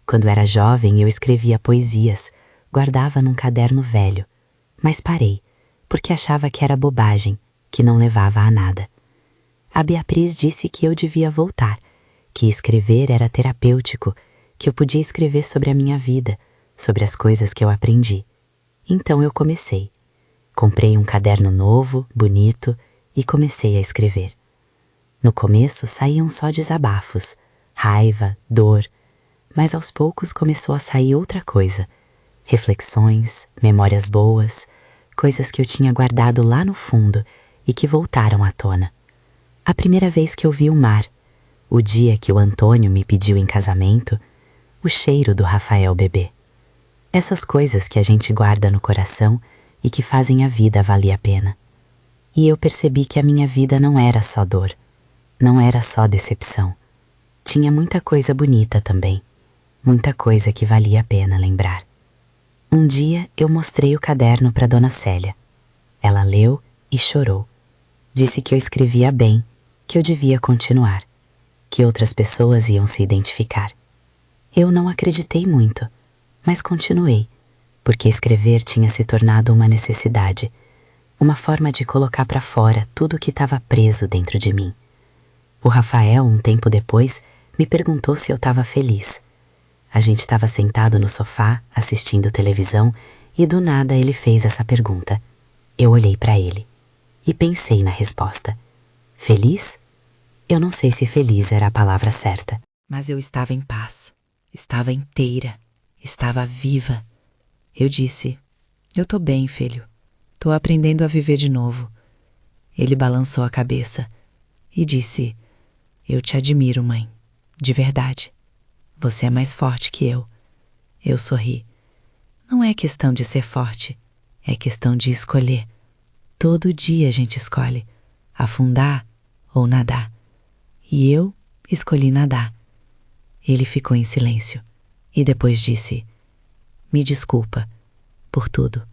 Quando era jovem, eu escrevia poesias, guardava num caderno velho, mas parei, porque achava que era bobagem, que não levava a nada. A Beatriz disse que eu devia voltar, que escrever era terapêutico, que eu podia escrever sobre a minha vida, sobre as coisas que eu aprendi. Então eu comecei. Comprei um caderno novo, bonito, e comecei a escrever. No começo saíam só desabafos, raiva, dor, mas aos poucos começou a sair outra coisa. Reflexões, memórias boas, coisas que eu tinha guardado lá no fundo e que voltaram à tona. A primeira vez que eu vi o mar, o dia que o Antônio me pediu em casamento, o cheiro do Rafael bebê. Essas coisas que a gente guarda no coração e que fazem a vida valer a pena. E eu percebi que a minha vida não era só dor, não era só decepção. Tinha muita coisa bonita também, muita coisa que valia a pena lembrar. Um dia eu mostrei o caderno para Dona Célia. Ela leu e chorou. Disse que eu escrevia bem, que eu devia continuar, que outras pessoas iam se identificar. Eu não acreditei muito, mas continuei, porque escrever tinha se tornado uma necessidade, uma forma de colocar para fora tudo o que estava preso dentro de mim. O Rafael, um tempo depois, me perguntou se eu estava feliz. A gente estava sentado no sofá, assistindo televisão, e do nada ele fez essa pergunta. Eu olhei para ele e pensei na resposta. Feliz? Eu não sei se feliz era a palavra certa. Mas eu estava em paz, estava inteira, estava viva. Eu disse, eu tô bem, filho. Tô aprendendo a viver de novo. Ele balançou a cabeça e disse, eu te admiro, mãe, de verdade. Você é mais forte que eu. Eu sorri. Não é questão de ser forte, é questão de escolher. Todo dia a gente escolhe afundar ou nadar. E eu escolhi nadar. Ele ficou em silêncio e depois disse, me desculpa por tudo.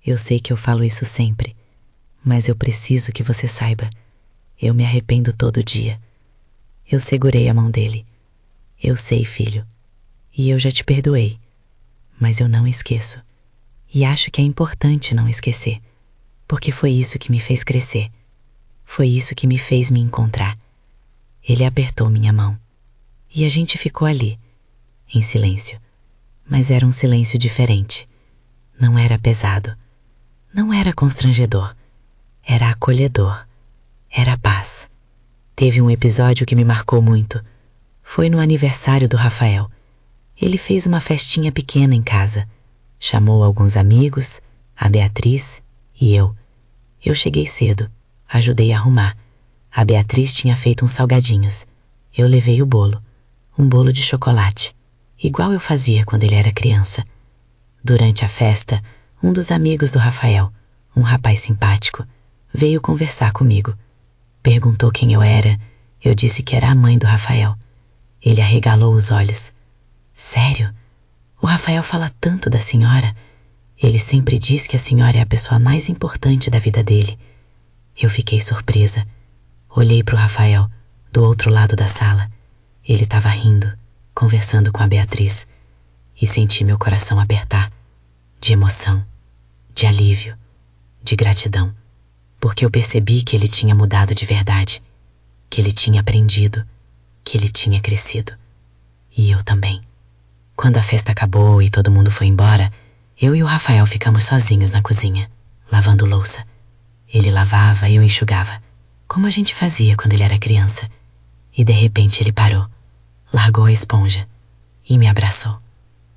Eu sei que eu falo isso sempre, mas eu preciso que você saiba. Eu me arrependo todo dia. Eu segurei a mão dele. Eu sei, filho, e eu já te perdoei, mas eu não esqueço. E acho que é importante não esquecer, porque foi isso que me fez crescer. Foi isso que me fez me encontrar. Ele apertou minha mão e a gente ficou ali, em silêncio. Mas era um silêncio diferente. Não era pesado. Não era constrangedor. Era acolhedor. Era paz. Teve um episódio que me marcou muito. Foi no aniversário do Rafael. Ele fez uma festinha pequena em casa. Chamou alguns amigos, a Beatriz e eu. Eu cheguei cedo, ajudei a arrumar. A Beatriz tinha feito uns salgadinhos. Eu levei o bolo, um bolo de chocolate, igual eu fazia quando ele era criança. Durante a festa, um dos amigos do Rafael, um rapaz simpático, veio conversar comigo. Perguntou quem eu era. Eu disse que era a mãe do Rafael. Ele arregalou os olhos. Sério? O Rafael fala tanto da senhora. Ele sempre diz que a senhora é a pessoa mais importante da vida dele. Eu fiquei surpresa. Olhei para o Rafael, do outro lado da sala. Ele estava rindo, conversando com a Beatriz. E senti meu coração apertar, de emoção, de alívio, de gratidão. Porque eu percebi que ele tinha mudado de verdade, que ele tinha aprendido, que ele tinha crescido. E eu também. Quando a festa acabou e todo mundo foi embora, eu e o Rafael ficamos sozinhos na cozinha, lavando louça. Ele lavava e eu enxugava, como a gente fazia quando ele era criança. E de repente ele parou, largou a esponja e me abraçou,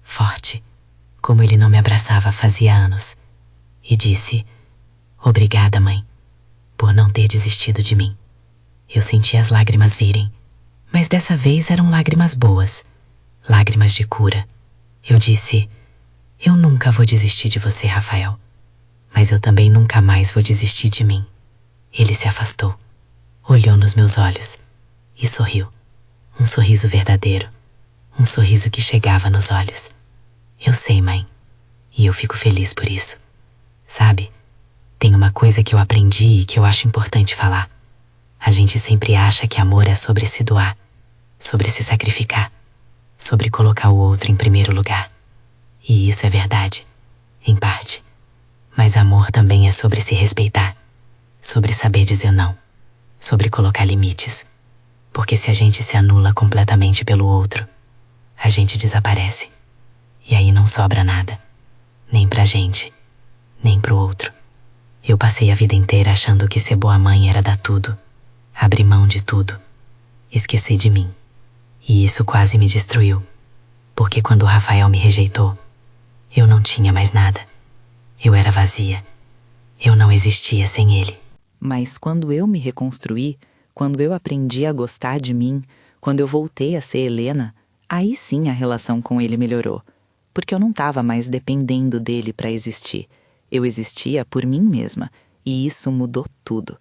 forte, como ele não me abraçava fazia anos, e disse, obrigada, mãe, por não ter desistido de mim. Eu senti as lágrimas virem, mas dessa vez eram lágrimas boas, lágrimas de cura. Eu disse, eu nunca vou desistir de você, Rafael, mas eu também nunca mais vou desistir de mim. Ele se afastou, olhou nos meus olhos e sorriu. Um sorriso verdadeiro, um sorriso que chegava nos olhos. Eu sei, mãe, e eu fico feliz por isso. Sabe, tem uma coisa que eu aprendi e que eu acho importante falar. A gente sempre acha que amor é sobre se doar, sobre se sacrificar, sobre colocar o outro em primeiro lugar. E isso é verdade, em parte. Mas amor também é sobre se respeitar, sobre saber dizer não, sobre colocar limites. Porque se a gente se anula completamente pelo outro, a gente desaparece. E aí não sobra nada, nem pra gente, nem pro outro. Eu passei a vida inteira achando que ser boa mãe era dar tudo, abrir mão de tudo, esquecer de mim. E isso quase me destruiu, porque quando o Rafael me rejeitou, eu não tinha mais nada. Eu era vazia. Eu não existia sem ele. Mas quando eu me reconstruí, quando eu aprendi a gostar de mim, quando eu voltei a ser Helena, aí sim a relação com ele melhorou. Porque eu não estava mais dependendo dele para existir. Eu existia por mim mesma, e isso mudou tudo.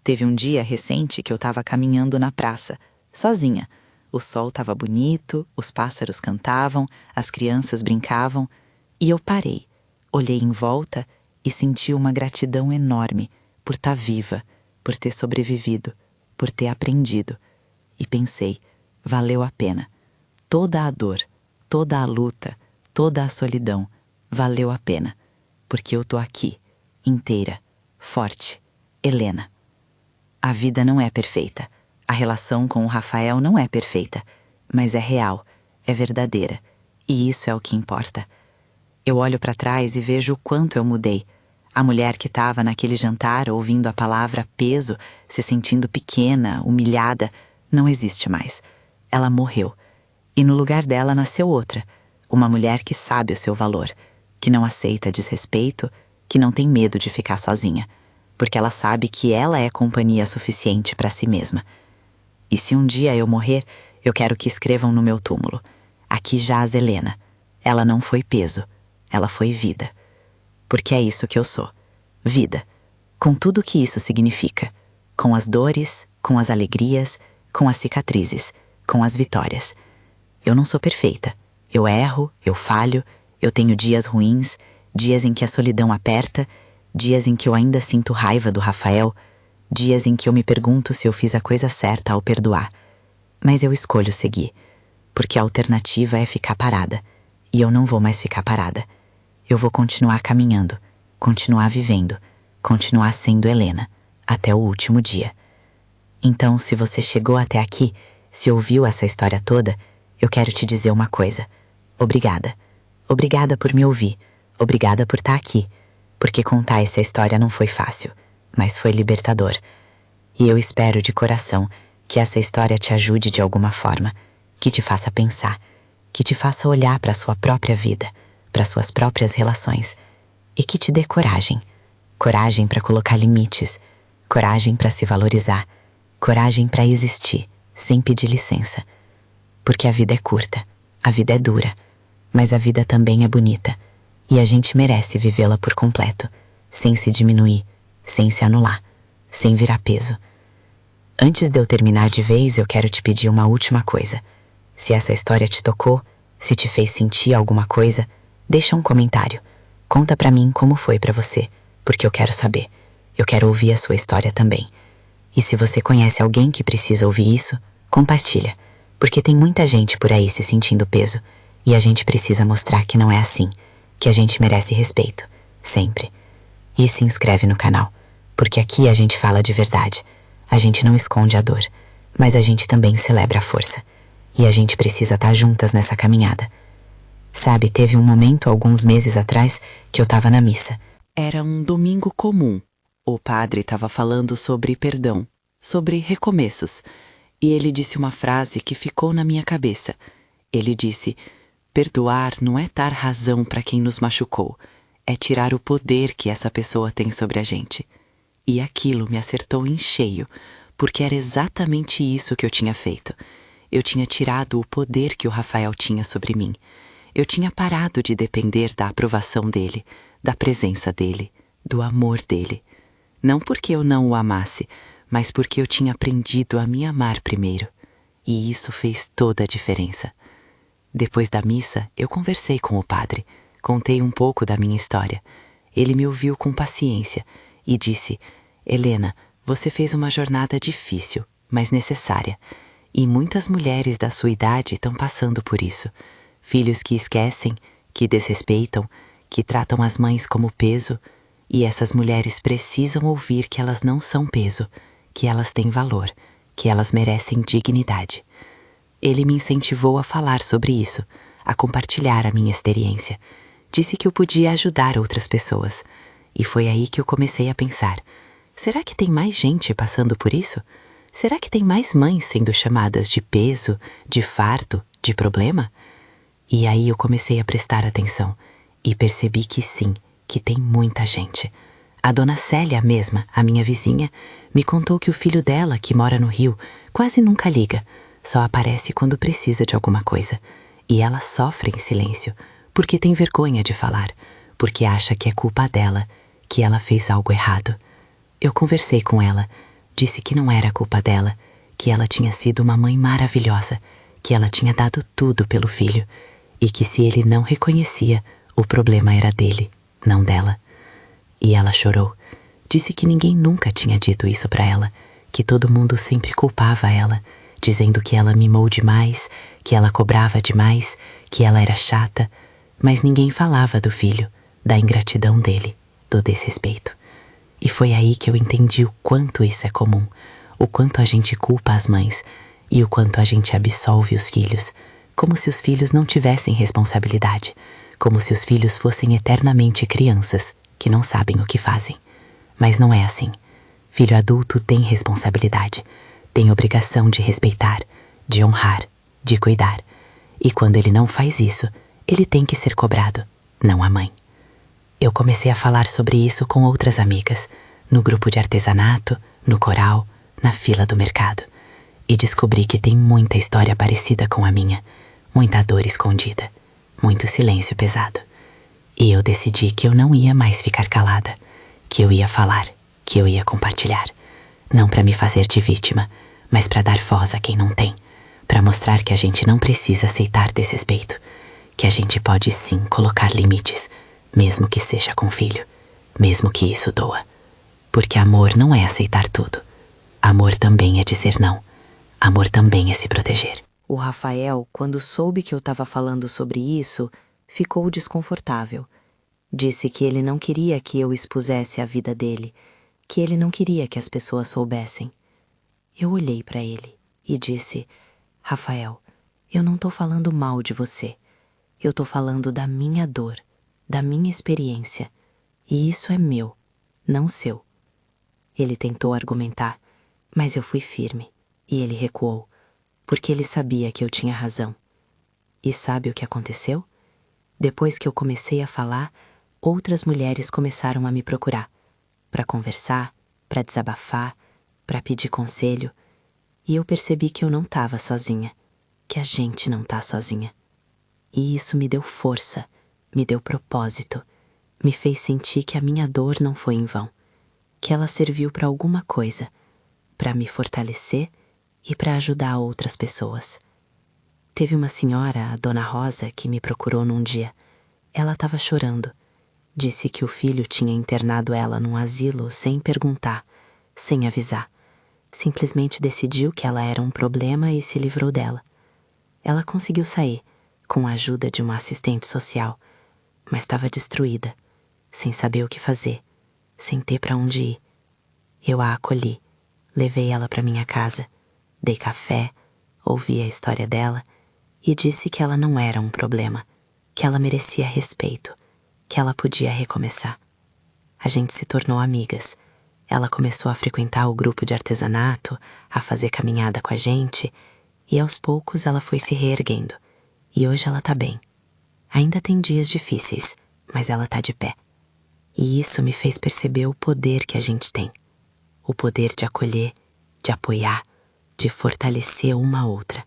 Teve um dia recente que eu estava caminhando na praça, sozinha. O sol estava bonito, os pássaros cantavam, as crianças brincavam, e eu parei, olhei em volta e senti uma gratidão enorme por estar viva, por ter sobrevivido, por ter aprendido. E pensei, valeu a pena. Toda a dor, toda a luta, toda a solidão, valeu a pena. Porque eu tô aqui, inteira, forte, Helena. A vida não é perfeita. A relação com o Rafael não é perfeita, mas é real, é verdadeira. E isso é o que importa. Eu olho para trás e vejo o quanto eu mudei. A mulher que estava naquele jantar ouvindo a palavra peso, se sentindo pequena, humilhada, não existe mais. Ela morreu. E no lugar dela nasceu outra. Uma mulher que sabe o seu valor, que não aceita desrespeito, que não tem medo de ficar sozinha, porque ela sabe que ela é companhia suficiente para si mesma. E se um dia eu morrer, eu quero que escrevam no meu túmulo: aqui jaz Helena. Ela não foi peso, ela foi vida. Porque é isso que eu sou, vida, com tudo o que isso significa, com as dores, com as alegrias, com as cicatrizes, com as vitórias. Eu não sou perfeita, eu erro, eu falho, eu tenho dias ruins, dias em que a solidão aperta, dias em que eu ainda sinto raiva do Rafael, dias em que eu me pergunto se eu fiz a coisa certa ao perdoar. Mas eu escolho seguir, porque a alternativa é ficar parada, e eu não vou mais ficar parada. Eu vou continuar caminhando, continuar vivendo, continuar sendo Helena, até o último dia. Então, se você chegou até aqui, se ouviu essa história toda, eu quero te dizer uma coisa. Obrigada. Obrigada por me ouvir. Obrigada por estar aqui. Porque contar essa história não foi fácil, mas foi libertador. E eu espero de coração que essa história te ajude de alguma forma, que te faça pensar, que te faça olhar para a sua própria vida, para suas próprias relações, e que te dê coragem. Coragem para colocar limites, coragem para se valorizar, coragem para existir, sem pedir licença. Porque a vida é curta, a vida é dura, mas a vida também é bonita, e a gente merece vivê-la por completo, sem se diminuir, sem se anular, sem virar peso. Antes de eu terminar de vez, eu quero te pedir uma última coisa. Se essa história te tocou, se te fez sentir alguma coisa, deixa um comentário. Conta pra mim como foi pra você, porque eu quero saber. Eu quero ouvir a sua história também. E se você conhece alguém que precisa ouvir isso, compartilha, porque tem muita gente por aí se sentindo peso, e a gente precisa mostrar que não é assim, que a gente merece respeito, sempre. E se inscreve no canal, porque aqui a gente fala de verdade. A gente não esconde a dor, mas a gente também celebra a força. E a gente precisa estar juntas nessa caminhada. Sabe, teve um momento, alguns meses atrás, que eu estava na missa. Era um domingo comum. O padre estava falando sobre perdão, sobre recomeços. E ele disse uma frase que ficou na minha cabeça. Ele disse: perdoar não é dar razão para quem nos machucou, é tirar o poder que essa pessoa tem sobre a gente. E aquilo me acertou em cheio, porque era exatamente isso que eu tinha feito. Eu tinha tirado o poder que o Rafael tinha sobre mim. Eu tinha parado de depender da aprovação dele, da presença dele, do amor dele. Não porque eu não o amasse, mas porque eu tinha aprendido a me amar primeiro. E isso fez toda a diferença. Depois da missa, eu conversei com o padre, contei um pouco da minha história. Ele me ouviu com paciência e disse: Helena, você fez uma jornada difícil, mas necessária. E muitas mulheres da sua idade estão passando por isso. Filhos que esquecem, que desrespeitam, que tratam as mães como peso, e essas mulheres precisam ouvir que elas não são peso, que elas têm valor, que elas merecem dignidade. Ele me incentivou a falar sobre isso, a compartilhar a minha experiência. Disse que eu podia ajudar outras pessoas. E foi aí que eu comecei a pensar: será que tem mais gente passando por isso? Será que tem mais mães sendo chamadas de peso, de fardo, de problema? E aí eu comecei a prestar atenção e percebi que sim, que tem muita gente. A dona Célia mesma, a minha vizinha, me contou que o filho dela, que mora no Rio, quase nunca liga, só aparece quando precisa de alguma coisa. E ela sofre em silêncio, porque tem vergonha de falar, porque acha que é culpa dela, que ela fez algo errado. Eu conversei com ela, disse que não era culpa dela, que ela tinha sido uma mãe maravilhosa, que ela tinha dado tudo pelo filho, e que se ele não reconhecia, o problema era dele, não dela. E ela chorou. Disse que ninguém nunca tinha dito isso pra ela, que todo mundo sempre culpava ela, dizendo que ela mimou demais, que ela cobrava demais, que ela era chata, mas ninguém falava do filho, da ingratidão dele, do desrespeito. E foi aí que eu entendi o quanto isso é comum, o quanto a gente culpa as mães e o quanto a gente absolve os filhos, como se os filhos não tivessem responsabilidade, como se os filhos fossem eternamente crianças que não sabem o que fazem. Mas não é assim. Filho adulto tem responsabilidade, tem obrigação de respeitar, de honrar, de cuidar. E quando ele não faz isso, ele tem que ser cobrado, não a mãe. Eu comecei a falar sobre isso com outras amigas, no grupo de artesanato, no coral, na fila do mercado. E descobri que tem muita história parecida com a minha, muita dor escondida, muito silêncio pesado. E eu decidi que eu não ia mais ficar calada, que eu ia falar, que eu ia compartilhar. Não para me fazer de vítima, mas para dar voz a quem não tem, para mostrar que a gente não precisa aceitar desrespeito, que a gente pode sim colocar limites, mesmo que seja com filho, mesmo que isso doa. Porque amor não é aceitar tudo. Amor também é dizer não. Amor também é se proteger. O Rafael, quando soube que eu estava falando sobre isso, ficou desconfortável. Disse que ele não queria que eu expusesse a vida dele, que ele não queria que as pessoas soubessem. Eu olhei para ele e disse: Rafael, eu não tô falando mal de você. Eu tô falando da minha dor, da minha experiência. E isso é meu, não seu. Ele tentou argumentar, mas eu fui firme e ele recuou, porque ele sabia que eu tinha razão. E sabe o que aconteceu? Depois que eu comecei a falar, outras mulheres começaram a me procurar, para conversar, para desabafar, para pedir conselho. E eu percebi que eu não estava sozinha, que a gente não tá sozinha. E isso me deu força, me deu propósito, me fez sentir que a minha dor não foi em vão, que ela serviu para alguma coisa, para me fortalecer e para ajudar outras pessoas. Teve uma senhora, a Dona Rosa, que me procurou num dia. Ela estava chorando. Disse que o filho tinha internado ela num asilo sem perguntar, sem avisar. Simplesmente decidiu que ela era um problema e se livrou dela. Ela conseguiu sair, com a ajuda de uma assistente social, mas estava destruída, sem saber o que fazer, sem ter para onde ir. Eu a acolhi, levei ela para minha casa, dei café, ouvi a história dela e disse que ela não era um problema, que ela merecia respeito, que ela podia recomeçar. A gente se tornou amigas. Ela começou a frequentar o grupo de artesanato, a fazer caminhada com a gente, e aos poucos ela foi se reerguendo. E hoje ela tá bem. Ainda tem dias difíceis, mas ela tá de pé. E isso me fez perceber o poder que a gente tem. O poder de acolher, de apoiar, de fortalecer uma a outra.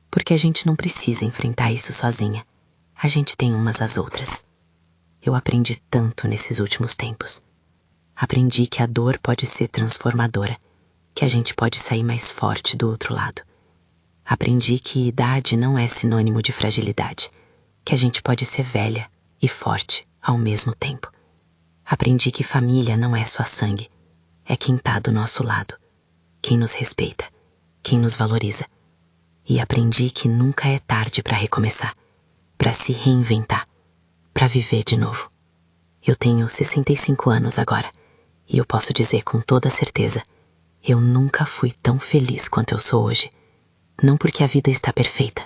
Porque a gente não precisa enfrentar isso sozinha. A gente tem umas às outras. Eu aprendi tanto nesses últimos tempos. Aprendi que a dor pode ser transformadora, que a gente pode sair mais forte do outro lado. Aprendi que idade não é sinônimo de fragilidade, que a gente pode ser velha e forte ao mesmo tempo. Aprendi que família não é só sangue, é quem tá do nosso lado, quem nos respeita, quem nos valoriza. E aprendi que nunca é tarde para recomeçar, para se reinventar, para viver de novo. Eu tenho 65 anos agora, e eu posso dizer com toda certeza, eu nunca fui tão feliz quanto eu sou hoje. Não porque a vida está perfeita,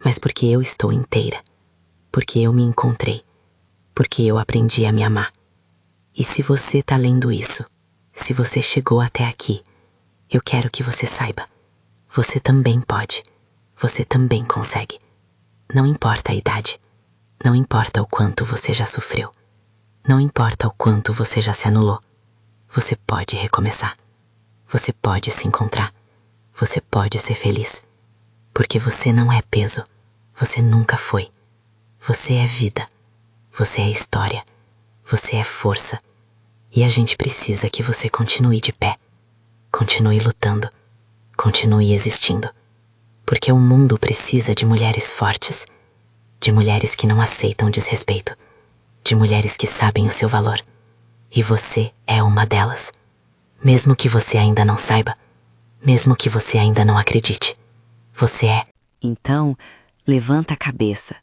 mas porque eu estou inteira, porque eu me encontrei, porque eu aprendi a me amar. E se você está lendo isso, se você chegou até aqui, eu quero que você saiba, você também pode, você também consegue. Não importa a idade, não importa o quanto você já sofreu, não importa o quanto você já se anulou, você pode recomeçar, você pode se encontrar, você pode ser feliz, porque você não é peso, você nunca foi, você é vida, você é história, você é força, e a gente precisa que você continue de pé, continue lutando, continue existindo, porque o mundo precisa de mulheres fortes, de mulheres que não aceitam desrespeito, de mulheres que sabem o seu valor. E você é uma delas. Mesmo que você ainda não saiba, mesmo que você ainda não acredite, você é. Então, levanta a cabeça,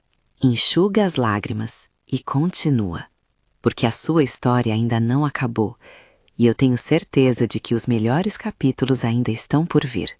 enxuga as lágrimas e continua, porque a sua história ainda não acabou e eu tenho certeza de que os melhores capítulos ainda estão por vir.